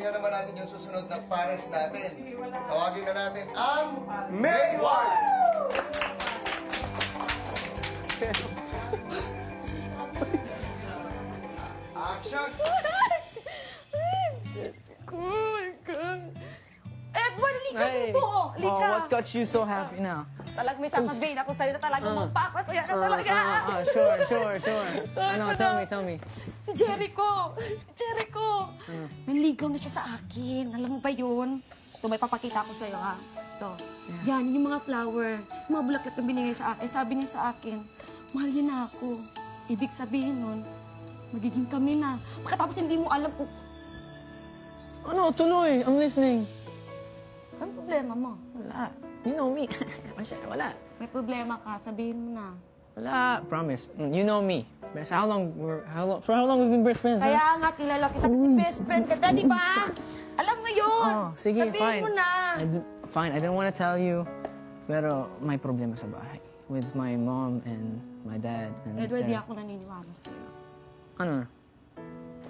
tingnan naman natin yung susunod na pares natin. Tawagin na natin ang Mayward! Action! Cool, cool. Edward, lika dito! Lika! Oh, what's got you so happy now? Talagang may sasabihin ako sa'yo na talagang magpapasaya ka talaga. Sure. Ano, tell me. Si Jericho! Nanligaw na siya sa akin. Alam mo ba yun? Ito, may papakita ko sa'yo, ha? Ito. Yan, yung mga flower. Yung mga bulaklak na binigay sa akin. Sabi niya sa akin, mahal niya na ako. Ibig sabihin nun, magiging kami na. Pagkatapos hindi mo alam kung Ano, tuloy. I'm listening. anong problema mo. Wala. You know me. Wala. May problema ka, sabihin mo na. Wala. Promise. You know me. For how long we've been best friends? Kaya nga, kilala kita kasi best friend ka, di ba? Alam mo yun! Oh, sige, sabihin fine. mo na! Fine, I didn't want to tell you. Pero may problema sa bahay. With my mom and my dad. And Edward, di ako naniniwala sa'yo. Ano?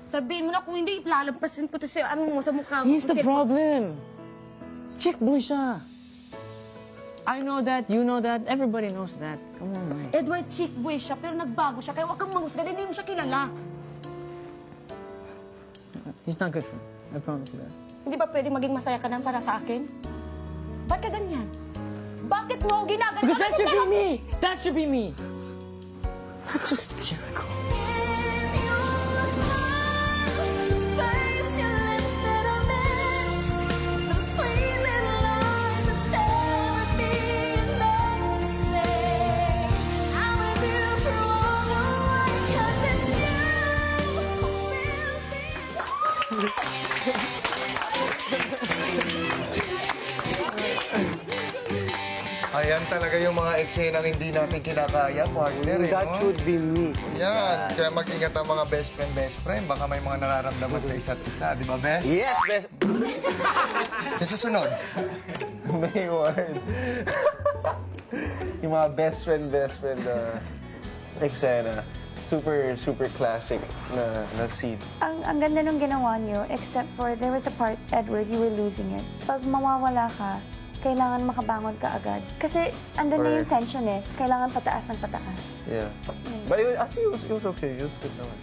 Sabihin mo na kung hindi, lalampasin ko to sa, sa mukha mo. He's the Kasi- problem. Chick boy siya. I know that, you know that, everybody knows that. Come on, man. Edward, chick boy siya, pero nagbago siya. Kaya huwag kang mahusga, hindi mo siya kilala. He's not good for me. I promise you that. Hindi ba pwede maging masaya ka na para sa akin? Ba't ka ganyan? Bakit mo ginagawa? Because that should be me! That should be me! Not just Jericho. Ayan talaga yung mga eksenang hindi natin kinakaya, partner. That should be me. Yan. Kaya mag-ingat ang mga best friend. Baka may mga nararamdaman sa isa't isa. Di ba, best? Yes, best. Yung susunod. Mayward. Yung mga best friend eksena. Super classic na scene. Ang ganda nung ginawa niyo, except for there was a part, Edward, you were losing it. Pag mawawala ka, kailangan makabangon ka agad. Kasi andun na yung tension eh. Kailangan pataas ng pataas. Yeah. But it was, I think it was okay. It was good naman.